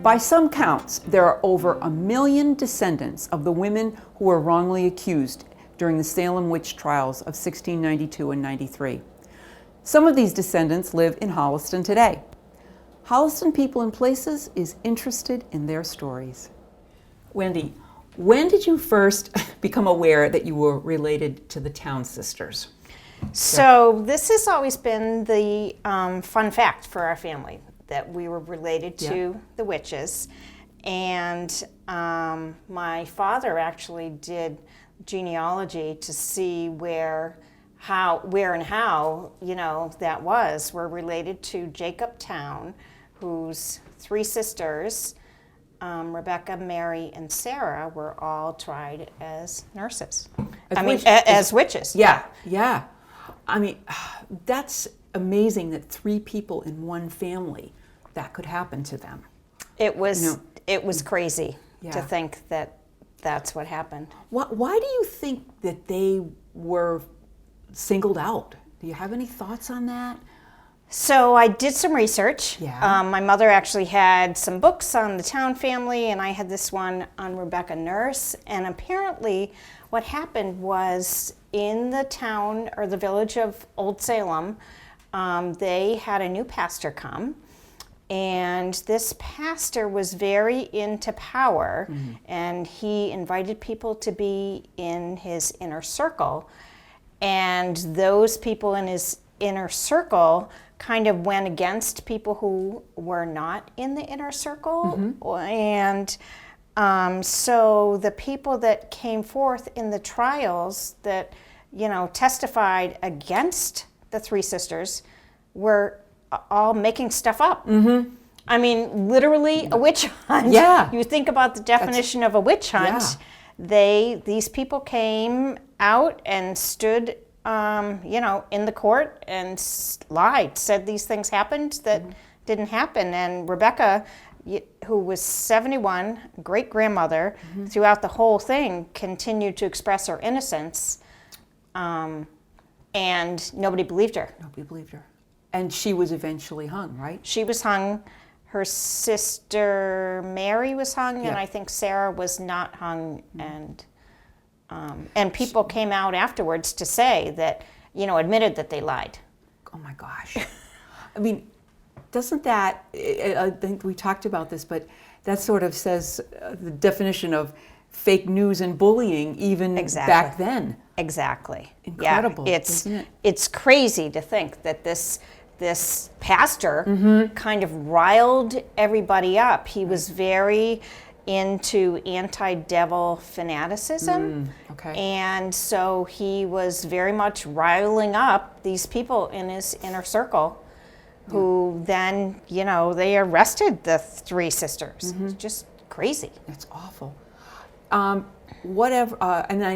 By some counts, there are over 1 million descendants of the women who were wrongly accused during the Salem Witch Trials of 1692 and 93. Some of these descendants live in Holliston today. Holliston People Places is interested in their stories. Wendy, when did you first become aware that you were related to the Town Sisters? So this has always been the fun fact for our family, that we were related to the witches. And my father actually did genealogy to see where and how, that was. We're related to Jacob Town, whose 3 sisters, Rebecca, Mary, and Sarah, were all tried as nurses. As witches. Yeah. I mean, that's amazing that 3 people in one family, that could happen to them. It was crazy to think that that's what happened. Why do you think that they were singled out? Do you have any thoughts on that? So I did some research. Yeah. My mother actually had some books on the Town family, and I had this one on Rebecca Nurse. And apparently what happened was in the town or the village of Old Salem, they had a new pastor come. And this pastor was very into power, and he invited people to be in his inner circle. And those people in his inner circle kind of went against people who were not in the inner circle. And so the people that came forth in the trials that, testified against the 3 sisters were all making stuff up. I mean, literally a witch hunt. Yeah. You think about the definition of a witch hunt. Yeah. These people came out and stood, in the court and lied, said these things happened that didn't happen. And Rebecca, who was 71, great-grandmother, throughout the whole thing, continued to express her innocence, and nobody believed her. And she was eventually hung, right? She was hung. Her sister Mary was hung, and I think Sarah was not hung. And people came out afterwards to say that, admitted that they lied. Oh my gosh. I mean, doesn't that, I think we talked about this, but that sort of says the definition of fake news and bullying even back then. Exactly. Incredible, isn't it? It's crazy to think that this pastor kind of riled everybody up. He was very into anti-devil fanaticism. And so he was very much riling up these people in his inner circle who then, they arrested the 3 sisters. It's just crazy. It's awful. And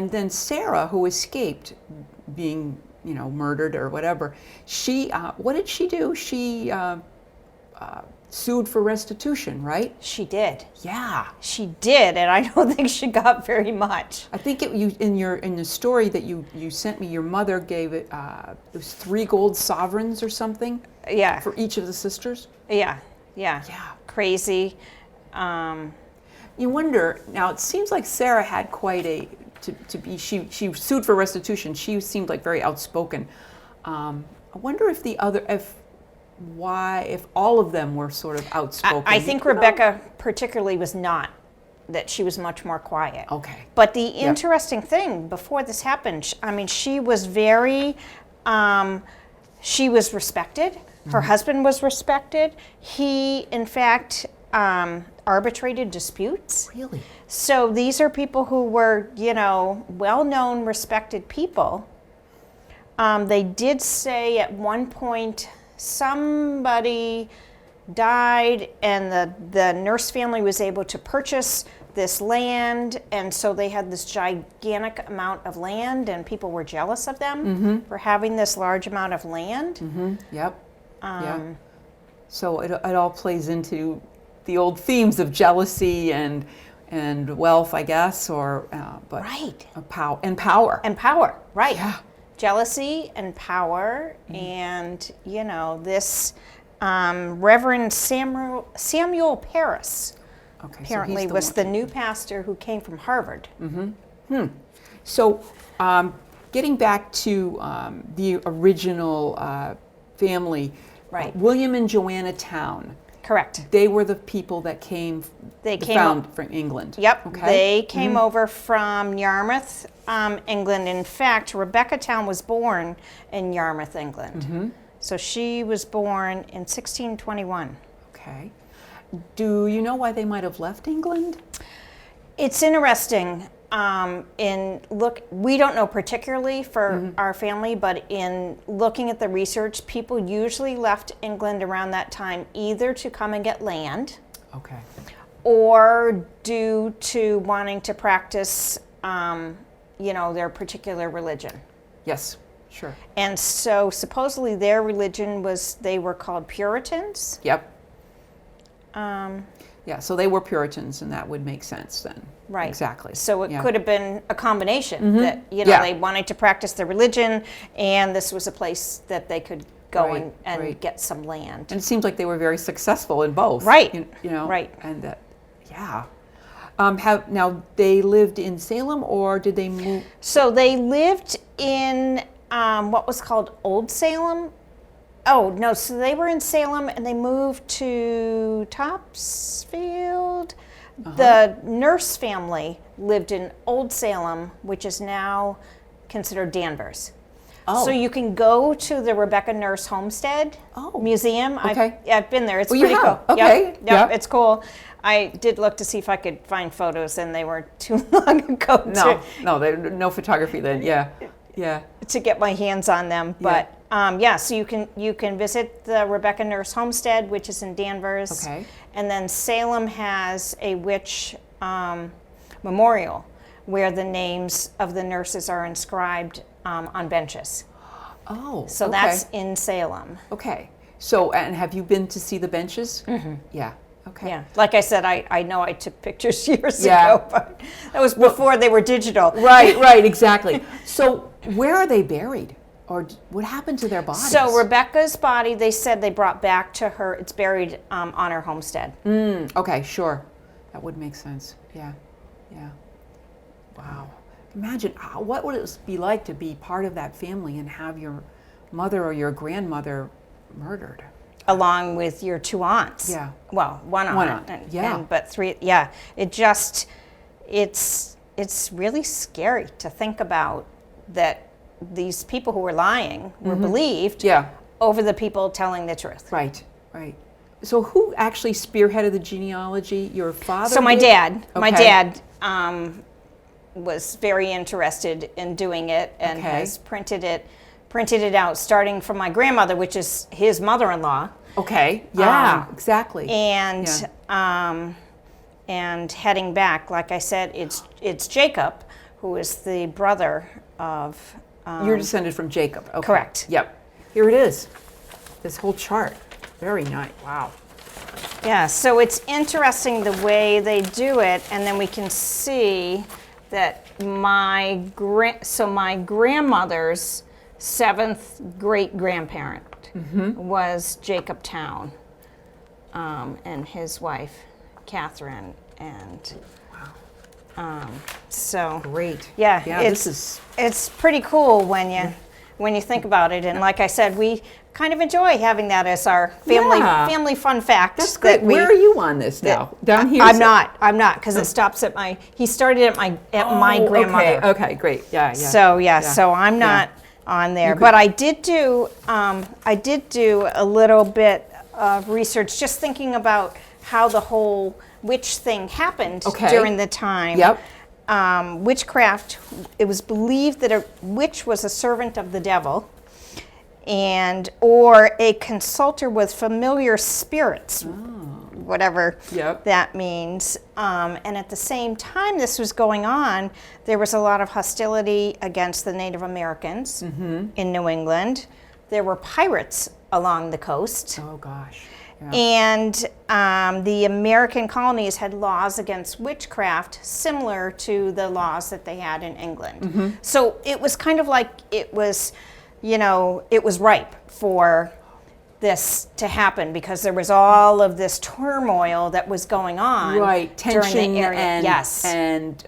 then Sarah, who escaped being, murdered or whatever, she, what did she do? She sued for restitution, right? She did. Yeah. She did, and I don't think she got very much. I think in the story that you sent me, your mother gave it was 3 gold sovereigns or something. Yeah. For each of the sisters. Yeah. Crazy. You wonder. Now it seems like Sarah had quite a she sued for restitution. She seemed like very outspoken. I wonder if if all of them were sort of outspoken. I think Rebecca particularly was not. That she was much more quiet. Okay. But the interesting thing before this happened, she was very, she was respected. Her husband was respected. He, in fact, arbitrated disputes. Really? So these are people who were, well-known, respected people. They did say at one point somebody died and the nurse family was able to purchase this land, and so they had this gigantic amount of land, and people were jealous of them for having this large amount of land. Yep. So it all plays into the old themes of jealousy and wealth, I guess, or right. Power. Right. Yeah. Jealousy and power, and this Reverend Samuel Paris Okay, apparently was the new pastor who came from Harvard. So, getting back to the original family, Right. William and Joanna Town. Correct. They were the people that came. They came found from England. Yep. Okay. They came over from Yarmouth, England. In fact, Rebecca Town was born in Yarmouth, England. So she was born in 1621. Okay. Do you know why they might have left England? It's interesting. We don't know particularly for our family, but in looking at the research, people usually left England around that time either to come and get land, Okay. or due to wanting to practice, their particular religion. Yes. Sure. And so supposedly their religion they were called Puritans. Yep. Yeah, so they were Puritans, and that would make sense then. Right. Exactly. So it Yeah. could have been a combination that, Yeah. they wanted to practice their religion, and this was a place that they could go Right, and right. get some land. And it seems like they were very successful in both. Right, You know. right. And that, yeah. Now they lived in Salem, or did they move? So they lived in what was called Old Salem. Oh, no, so they were in Salem and they moved to Topsfield. The nurse family lived in Old Salem, which is now considered Danvers. Oh. So you can go to the Rebecca Nurse Homestead Museum. Okay. I've been there. It's Oh, you pretty have? cool. Okay. Yep, Yep. it's cool. I did look to see if I could find photos, and they were too long ago No photography then. Yeah. Yeah. to get my hands on them. But so you can visit the Rebecca Nurse Homestead, which is in Danvers. Okay. And then Salem has a witch memorial where the names of the nurses are inscribed on benches. Oh. So okay. that's in Salem. Okay. So, and have you been to see the benches? Yeah. Okay. Yeah, like I said, I know I took pictures years Yeah. ago, but that was before they were digital. Right, exactly. So, where are they buried? Or what happened to their bodies? So Rebecca's body, they said they brought back to her. It's buried on her homestead. Okay, sure. That would make sense. Yeah. Wow. Imagine, what would it be like to be part of that family and have your mother or your grandmother murdered? Along with your two aunts. Yeah. Well, one aunt. But three. Yeah. It's really scary to think about that these people who were lying were believed over the people telling the truth. Right. So who actually spearheaded the genealogy? Your father? So my did? dad. Okay. My dad was very interested in doing it and has printed it out, starting from my grandmother, which is his mother-in-law. Okay. Yeah. Exactly. And and heading back, like I said, it's Jacob, who is the brother of. You're descended from Jacob. Okay. Correct. Yep. Here it is. This whole chart. Very nice. Wow. Yeah. So it's interesting the way they do it, and then we can see that my grandmother's seventh great grandparent was Jacob Town, and his wife Catherine, and so Great. yeah, it's pretty cool when you think about it. And like I said, we kind of enjoy having that as our family fun fact. That's great. Where are you on this now? Down here? I'm not, because it stops at he started at my grandmother. Okay, great. Yeah. So so I'm not on there, but I did do a little bit of research, just thinking about how the whole witch thing happened during the time. Yep. Witchcraft, it was believed that a witch was a servant of the devil or a consulter with familiar spirits, whatever that means. And at the same time this was going on, there was a lot of hostility against the Native Americans in New England. There were pirates along the coast. Oh, gosh. Yeah. And the American colonies had laws against witchcraft similar to the laws that they had in England. So it was kind of like it was ripe for this to happen because there was all of this turmoil that was going on. Right, during tension the area. and Yes. and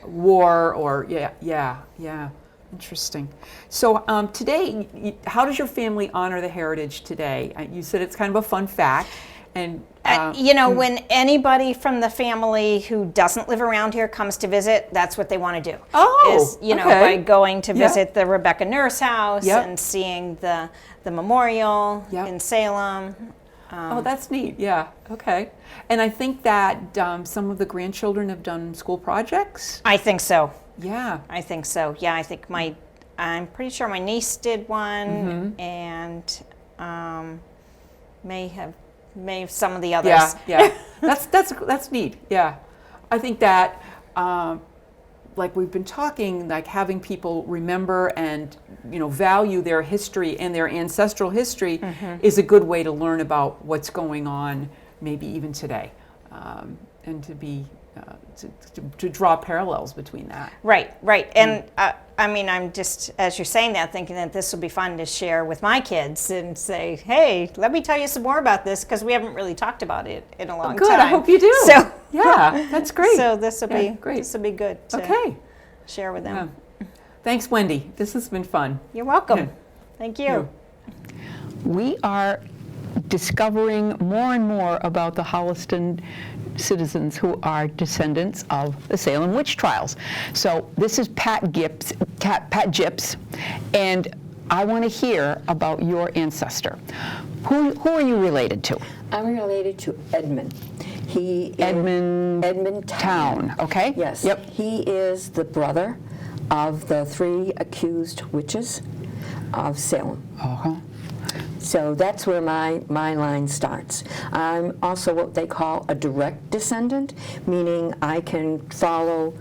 war or yeah. Interesting. So today, how does your family honor the heritage today? You said it's kind of a fun fact, and when anybody from the family who doesn't live around here comes to visit, that's what they want to do. Oh, by going to Yeah. visit the Rebecca Nurse house Yep. and seeing the memorial Yep. in Salem. Oh, that's neat. Yeah. Okay. And I think that some of the grandchildren have done school projects. I think so. Yeah. I think so. Yeah, I think I'm pretty sure my niece did one, and may have some of the others. Yeah. That's neat. Yeah. I think that like we've been talking, like having people remember and value their history and their ancestral history is a good way to learn about what's going on, maybe even today, and to be to draw parallels between that. Right. And I'm just, as you're saying that, thinking that this will be fun to share with my kids and say, hey, let me tell you some more about this, because we haven't really talked about it in a long Good. time. I hope you do. So yeah, that's great. So this will be great. This will be good to share with them. Yeah. Thanks, Wendy. This has been fun. You're welcome. Yeah. Thank you. We are discovering more and more about the Holliston citizens who are descendants of the Salem Witch Trials. So this is Pat Gyps, and I want to hear about your ancestor. Who are you related to? I'm related to Edmund. He is Edmund Town. Okay. Yes. Yep. He is the brother of the 3 accused witches of Salem. Uh-huh. So that's where my line starts. I'm also what they call a direct descendant, meaning I can follow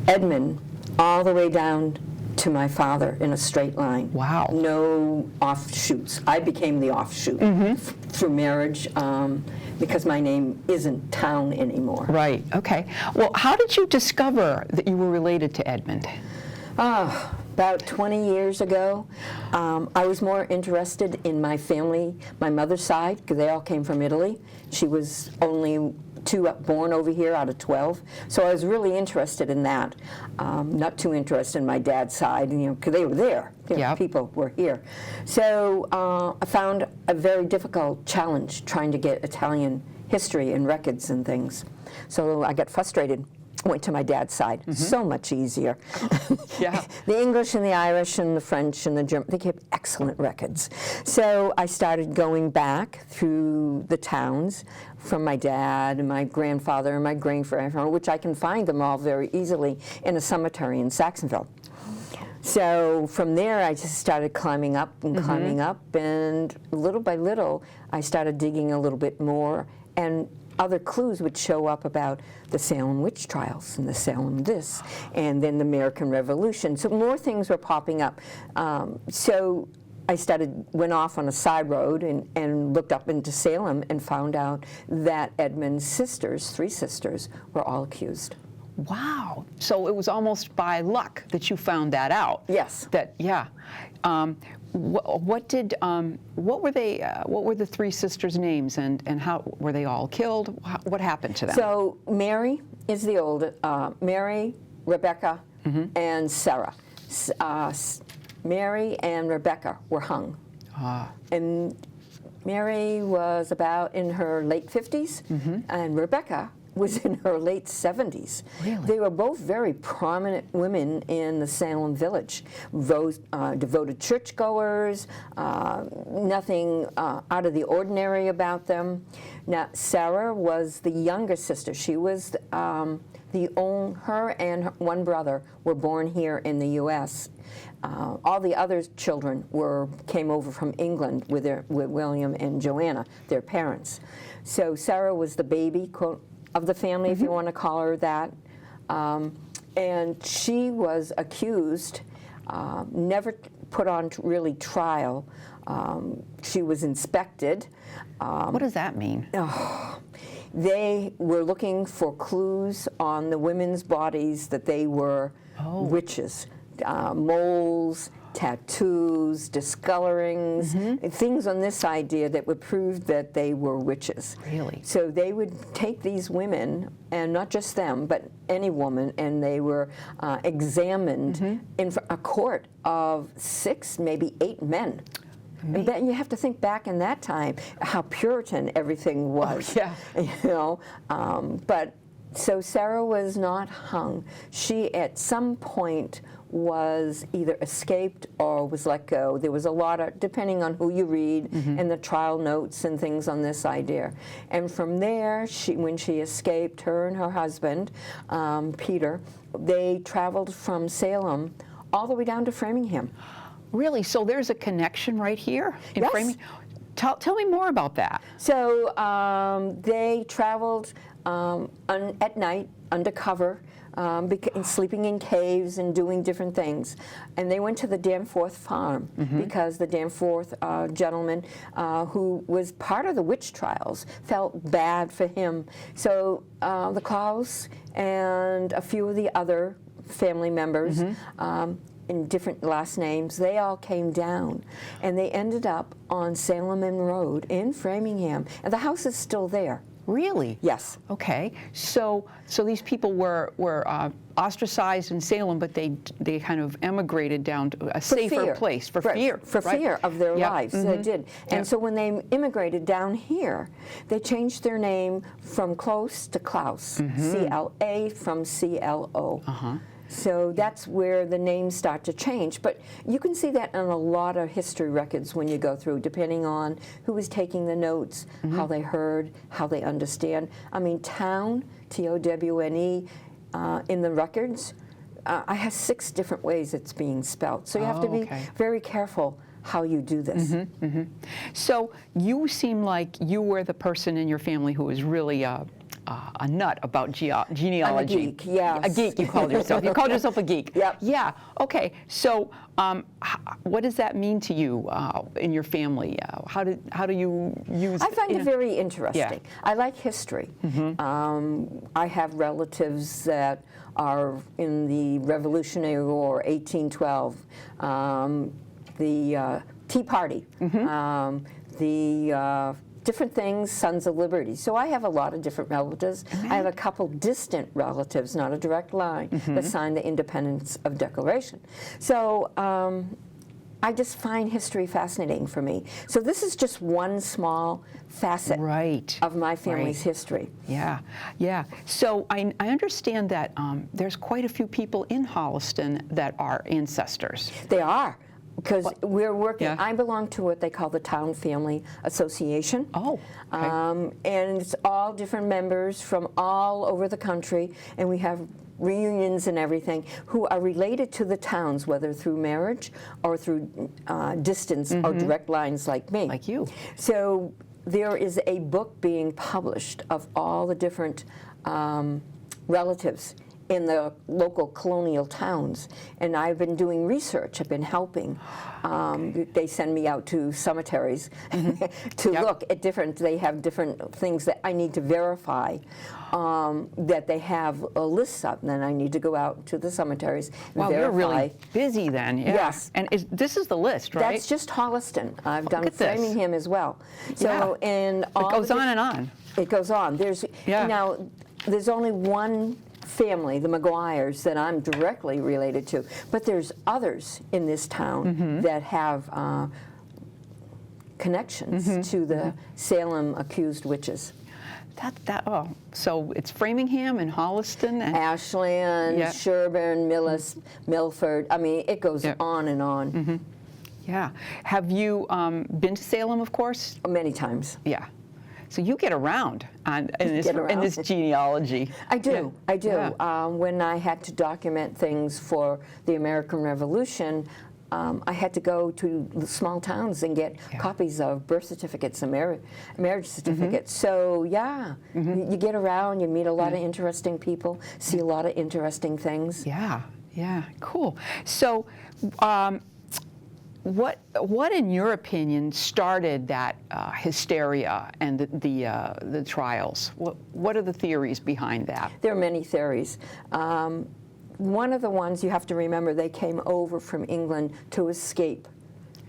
Edmund all the way down to my father in a straight line. Wow. No offshoots. I became the offshoot through marriage because my name isn't Town anymore. Right. Okay. Well, how did you discover that you were related to Edmund? About 20 years ago, I was more interested in my family, my mother's side, because they all came from Italy. She was only 2 born over here out of 12. So I was really interested in that. Not too interested in my dad's side, because they were there. People were here. So I found a very difficult challenge trying to get Italian history and records and things. So I got frustrated. Went to my dad's side. So much easier. Yeah. The English and the Irish and the French and the German, they kept excellent records. So I started going back through the towns from my dad and my grandfather and my great-grandfather, which I can find them all very easily in a cemetery in Saxonville. So from there, I just started climbing up and climbing up, and little by little, I started digging a little bit more, and other clues would show up about the Salem Witch Trials and the Salem this, and then the American Revolution. So more things were popping up. So I went off on a side road and looked up into Salem and found out that Edmund's sisters, 3 sisters, were all accused. Wow. So it was almost by luck that you found that out. Yes. What were the 3 sisters' names, and how were they all killed? What happened to them? So Mary is the oldest. Mary, Rebecca, and Sarah. Mary and Rebecca were hung. And Mary was about in her late 50s, and Rebecca was in her late 70s. Really? They were both very prominent women in the Salem village, devoted churchgoers, nothing out of the ordinary about them. Now, Sarah was the younger sister. She was her and one brother were born here in the U.S. All the other children came over from England with William and Joanna, their parents. So Sarah was the baby, quote, of the family, if you want to call her that. And she was accused, never put on really trial. She was inspected. What does that mean? They were looking for clues on the women's bodies that they were witches, moles, tattoos, discolorings, things on this idea that would prove that they were witches. Really? So they would take these women, and not just them, but any woman, and they were examined in a court of 6, maybe 8 men. And then you have to think back in that time how Puritan everything was. Oh, yeah. You know, but so Sarah was not hung. She at some point was either escaped or was let go. There was a lot of, depending on who you read, and the trial notes and things on this idea. And from there, when she escaped, her and her husband, Peter, they traveled from Salem all the way down to Framingham. Really? So there's a connection right here in Yes. Framingham? Tell me more about that. So they traveled at night, undercover, sleeping in caves and doing different things. And they went to the Danforth farm because the Danforth gentleman who was part of the witch trials felt bad for him. So the Klaus and a few of the other family members in different last names, they all came down, and they ended up on Salem Road in Framingham, and the house is still there. Really? Yes. Okay. So these people were ostracized in Salem, but they kind of emigrated down to a safer fear. place for Right, fear. For right? fear of their Yep. lives. They did. And Yep. so when they immigrated down here, they changed their name from Close to Klaus. C-L-A from C-L-O. So that's where the names start to change. But you can see that in a lot of history records when you go through, depending on who was taking the notes, how they heard, how they understand. I mean, town, T-O-W-N-E, in the records, I have 6 different ways it's being spelled. So you have to be very careful how you do this. So you seem like you were the person in your family who was really a nut about genealogy. I'm a geek, yes. A geek, you called yourself. You called yourself a geek. Yep. Yeah. Okay. So, what does that mean to you in your family? How do you use? I find it very interesting. Yeah. I like history. I have relatives that are in the Revolutionary War, 1812, the Tea Party, the different things, Sons of Liberty. So I have a lot of different relatives. I have a couple distant relatives, not a direct line, that signed the Independence of Declaration. So I just find history fascinating for me. So this is just one small facet of my family's history. Yeah, yeah. So I understand that there's quite a few people in Holliston that are ancestors. They are. Because we're working, Yeah. I belong to what they call the Town Family Association. Oh, okay. And it's all different members from all over the country, and we have reunions and everything, who are related to the towns, whether through marriage or through distance or direct lines like me. Like you. So there is a book being published of all the different relatives in the local colonial towns, and I've been doing research. I've been helping. They send me out to cemeteries to look at different. They have different things that I need to verify that they have a list of. And then I need to go out to the cemeteries and Wow, verify. you're really busy then. Yeah. Yes. And this is the list, right? That's just Holliston. I've done at this. Framingham as well. So and all it goes the on and on. It goes on. There's now there's only one family, the McGuires, that I'm directly related to, but there's others in this town that have connections to the Salem accused witches. So it's Framingham and Holliston and Ashland, Sherburne, Millis, Milford. I mean, it goes on and on. Yeah. Have you been to Salem, of course? Many times. Yeah. So you get around in this genealogy. I do. I do. Yeah. When I had to document things for the American Revolution, I had to go to the small towns and get copies of birth certificates and marriage certificates. So you get around, you meet a lot of interesting people, see a lot of interesting things. Yeah. Yeah. Cool. So. What, in your opinion, started that hysteria and the trials? What are the theories behind that? There are many theories. one of the ones you have to remember, they came over from England to escape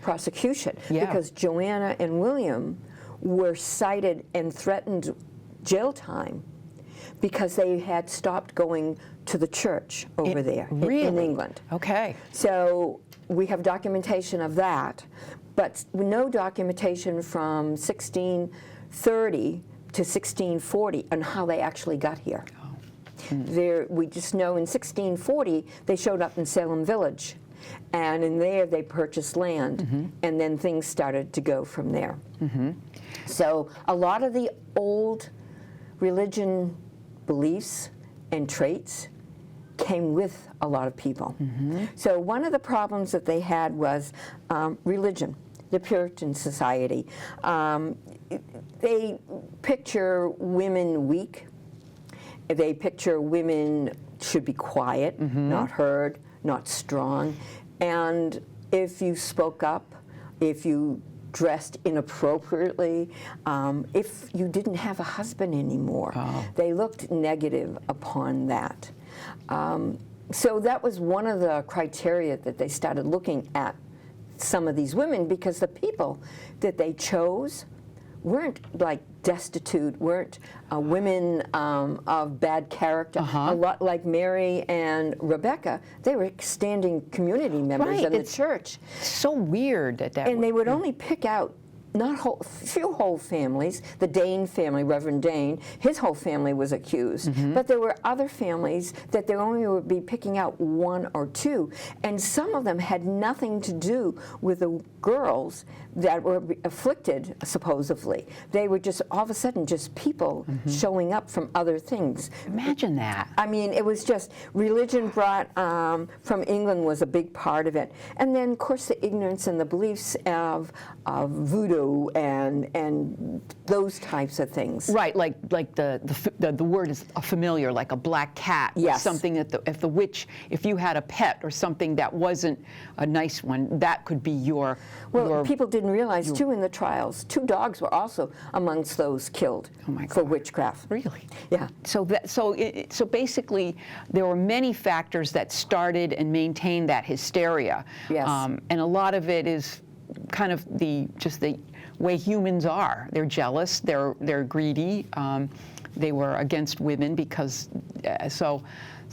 prosecution because Joanna and William were cited and threatened jail time because they had stopped going to the church over there in England. Okay. So we have documentation of that, but no documentation from 1630 to 1640 on how they actually got here. We just know in 1640 they showed up in Salem Village, and in there they purchased land, and then things started to go from there. So a lot of the old religion beliefs and traits came with a lot of people. So one of the problems that they had was religion, the Puritan society. They picture women weak. They picture women should be quiet, not heard, not strong. And if you spoke up, if you dressed inappropriately, if you didn't have a husband anymore, they looked negative upon that. So that was one of the criteria that they started looking at some of these women, because the people that they chose weren't like destitute, weren't women of bad character. A lot like Mary and Rebecca, they were standing community members in the church. So weird that And they would only pick out few whole families. The Dane family, Reverend Dane, his whole family was accused. But there were other families that they only would be picking out one or two. And some of them had nothing to do with the girls that were afflicted, supposedly. They were just, all of a sudden, just people showing up from other things. Imagine that. I mean, it was just, religion brought from England was a big part of it. And then, of course, the ignorance and the beliefs of voodoo and those types of things. Right, like the word is familiar, like a black cat. Yes. Something that if the witch, if you had a pet or something that wasn't a nice one, that could be your. Well, people didn't realize too in the trials, 2 dogs were also amongst those killed for witchcraft. Really? Yeah. So basically, there were many factors that started and maintained that hysteria. Yes. And a lot of it is kind of the way humans are. They're jealous. They're greedy. They were against women because so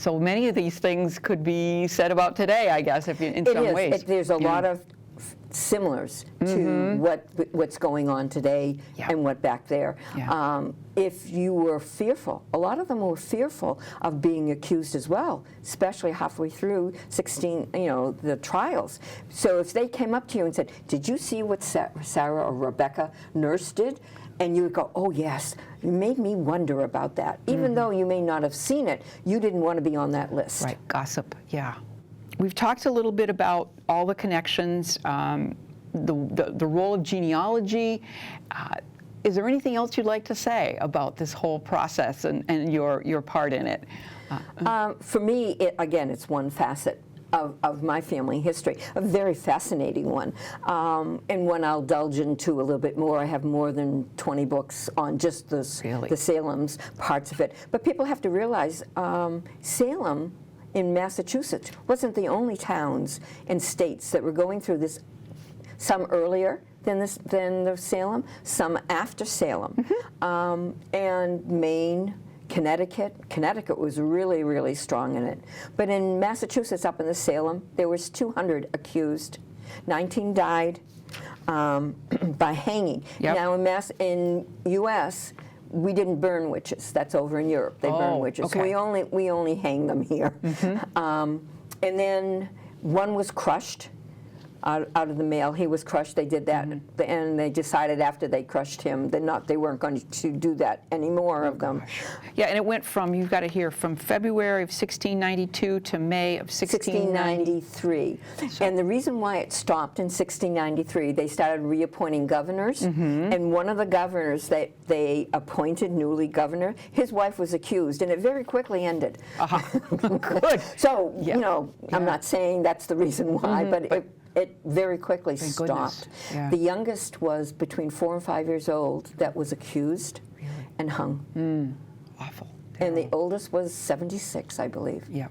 many of these things could be said about today, I guess, if you, in some ways. There's a lot of similars to what's going on today and what back there. If you were fearful, a lot of them were fearful of being accused as well, especially halfway through the trials. So if they came up to you and said, "Did you see what Sarah or Rebecca Nurse did?" And you would go, "Oh yes, you made me wonder about that." Even though you may not have seen it, you didn't want to be on that list. Right, gossip, yeah. We've talked a little bit about all the connections, the role of genealogy. Is there anything else you'd like to say about this whole process and your part in it? For me, it's one facet of my family history, a very fascinating one, and one I'll indulge into a little bit more. I have more than 20 books on just the Salem's parts of it. But people have to realize Salem in Massachusetts wasn't the only towns and states that were going through this, some earlier than the Salem, some after Salem, and Maine, Connecticut was really, really strong in it. But in Massachusetts, up in the Salem, there was 200 accused. 19 died by hanging. Now in U.S., we didn't burn witches. That's over in Europe. They burn witches. Okay. We only hang them here. And then one was crushed out of the mail. He was crushed. They did that, and they decided after they crushed him that they weren't going to do that anymore of them. Yeah, and it went from, you've got it here, from February of 1692 to May of 1693. And the reason why it stopped in 1693, they started reappointing governors, and one of the governors that they appointed, newly governor, his wife was accused, and it very quickly ended. Good. So, I'm not saying that's the reason why, but it very quickly stopped. Yeah. The youngest was between 4 and 5 years old that was accused and hung. Awful. And the oldest was 76, I believe. Yeah.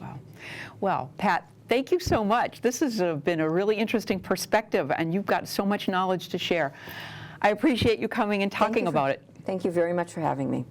Wow. Well, Pat, thank you so much. This has been a really interesting perspective, and you've got so much knowledge to share. I appreciate you coming and talking about it. Thank you very much for having me.